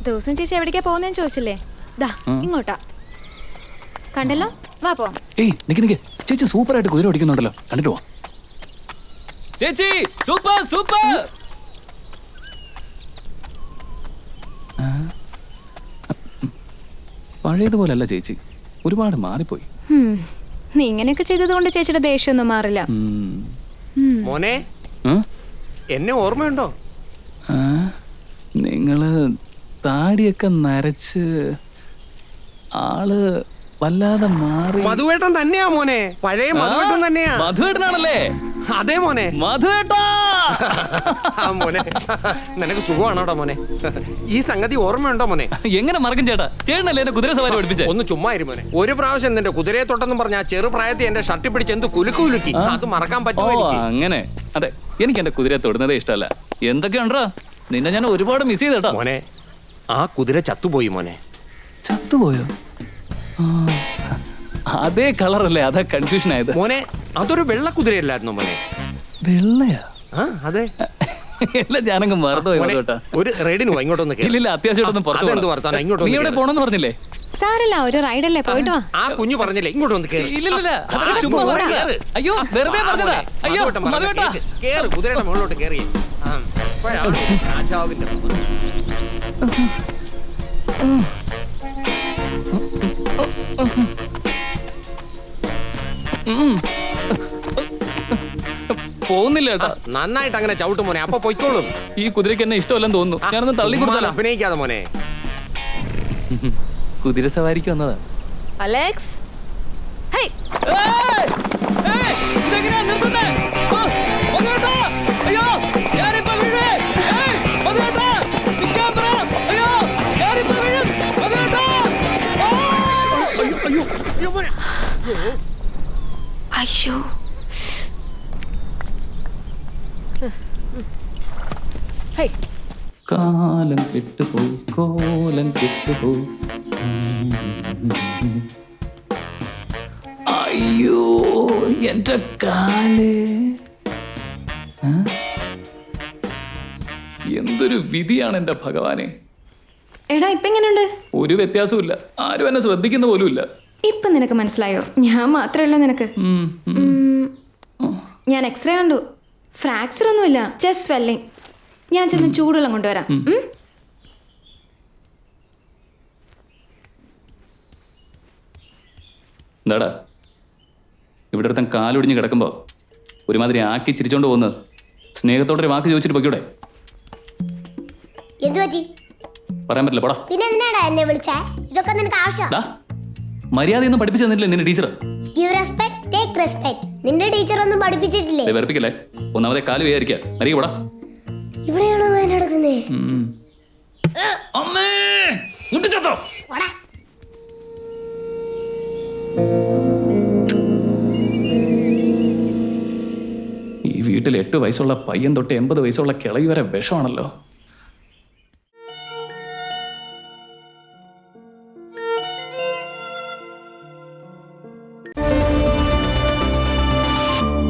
ദിവസം ചേച്ചി എവിടേക്കാ പോകുന്നതെന്ന് ചോദിച്ചില്ലേ? ദാ ഇങ്ങോട്ടാ. കണ്ടല്ലോ, വാ പോ. ഏയ് നിക്ക് ചേച്ചി സൂപ്പറായിട്ട് കുതിര ഓടിക്കുന്നുണ്ടല്ലോ, കണ്ടിട്ട് പോ. ചേച്ചി സൂപ്പർ സൂപ്പർ. പഴയതുപോലല്ല ചേച്ചി, ഒരുപാട് മാറിപ്പോയി. നീ ഇങ്ങനെയൊക്കെ ചെയ്തതുകൊണ്ട് ചേച്ചിയുടെ ദേഷ്യമൊന്നും മാറില്ല. മോനെ, എന്നെ ഓർമ്മയുണ്ടോ? നിങ്ങള് താടിയൊക്കെ നരച്ച് ആള് വല്ലാതെ മാറി. മധുവേട്ടൻ തന്നെയാ മോനെ, പഴയ മധുവേട്ടൻ തന്നെയാ. മധുവേട്ടനാണല്ലേ? അതെ മോനെ. മധുവേട്ടാ മോനെ, നിനക്ക് സുഖമാണോടാ മോനെ? ഈ സംഗതി ഓർമ്മയുണ്ടോ മോനെ? എങ്ങനെ മറക്കും ചേട്ടാ, ചേട്ടനല്ലേ എന്നെ കുതിര സവാരി പഠിപ്പിച്ചേ? ഒന്ന് ചുമ്മാ മോനെ. ഒരു പ്രാവശ്യം നിന്റെ കുതിരയെ തൊട്ടെന്നും പറഞ്ഞ ചെറുപ്രായത്തിൽ എന്റെ ഷർട്ടി പിടിച്ച് എന്ത് കുലുക്കി, അത് മറക്കാൻ പറ്റുമോ? അങ്ങനെ അതെ, എനിക്ക് എന്റെ കുതിരയെ തൊടുന്നതേ ഇഷ്ടമല്ല. എന്തൊക്കെയുണ്ടോ, നിന്നെ ഞാൻ ഒരുപാട് മിസ് ചെയ്തേട്ടാ. മോനെ, ആ കുതിര ചത്തുപോയി മോനെ. ചത്തുപോയോ? അതേ കളറല്ലേ, അതാ കൺഫ്യൂഷൻ ആയത്. മോനെ, അതൊരു വെള്ള കുതിരയല്ലായിരുന്നു മോനെ. വെള്ളയാ? അതെ. എല്ലാം ഞാനങ്ങ് മറന്നുപോയി. ഒരു റൈഡിന് പോയി, ഇങ്ങോട്ടൊന്ന്. ഇല്ല, അത്യാവശ്യമായിട്ടൊന്നും പുറത്തു. നീ എവിടെ പോണെന്ന് പറഞ്ഞില്ലേ? സാരല്ല, ഒരു റൈഡല്ലേ, പോയിട്ട് വാ. ആ കുഞ്ഞു പറഞ്ഞില്ലേ ഇങ്ങോട്ടൊന്ന് കേറ്. ഇല്ല, അയ്യോ വെറുതെ പറഞ്ഞതാ. അയ്യോ കേറ്, കുതിരയുടെ മുകളിലോട്ട് കേറി. രാജാവിന്റെ പോകുന്നില്ല ചേട്ടാ. നന്നായിട്ട് അങ്ങനെ ചവിട്ടും മോനെ, അപ്പൊ പൊയ്ക്കോളും. ഈ കുതിരക്ക് എന്നെ ഇഷ്ടമല്ലെന്ന് തോന്നുന്നു. ഞാനൊന്ന് തള്ളി കൊടുത്താലോ? അഭിനയിക്കാതെ മോനെ. കുതിര സവാരിക്ക് വന്നതാ. അലക്സ്, അയ്യോ കാലം കെട്ടുപോയി, കോലം കെട്ടുപോയി. അയ്യോ എന്റെ കാല്, എന്തൊരു വിധിയാണ് എന്റെ ഭഗവാനെ. എടാ, ഇപ്പൊ എങ്ങനെയുണ്ട്? ഒരു വ്യത്യാസമില്ല, ആരും എന്നെ ശ്രദ്ധിക്കുന്ന പോലുമില്ല. ഇപ്പൊ നിനക്ക് മനസ്സിലായോ? ഞാൻ മാത്രമേ ഉള്ളൂ നിനക്ക്. ഞാൻ എക്സ്റേ കണ്ടു, ഫ്രാക്ചർ ഒന്നുമില്ല, ജസ്റ്റ് സ്വെല്ലിങ്. ഞാൻ ചെന്ന് ചൂടുവെള്ളം കൊണ്ടുവരാം. എന്താടാ ഇവിടെ ഒരുത്തൻ കാലൊടിഞ്ഞ് കിടക്കുമ്പോ ഒരുമാതിരി ആക്കി ചിരിച്ചോണ്ട് പോകുന്നത്? സ്നേഹത്തോടെ ഒരു വാക്ക് ചോദിച്ചിട്ട് പൊയ്ക്കൂടെ? പറയാൻ പറ്റില്ല, പോടാ. മര്യാദയൊന്നും പഠിപ്പിച്ചു തന്നിട്ടില്ലേ നിന്റെ ടീച്ചർ? നിന്റെ ടീച്ചർ ഒന്നും പഠിപ്പിച്ചിട്ടില്ലേ? വെറുപ്പിക്കല്ലേ, ഒന്നാമതെ കാല് വേദനിക്കുക. മരിയ പോടാ. ഇവിടെയാണോ വേദന എടുക്കുന്നേ? ഈ വീട്ടിൽ 8 വയസ്സുള്ള പയ്യൻ തൊട്ട് 80 വയസ്സുള്ള കിളവി വരെ വിഷമാണല്ലോ.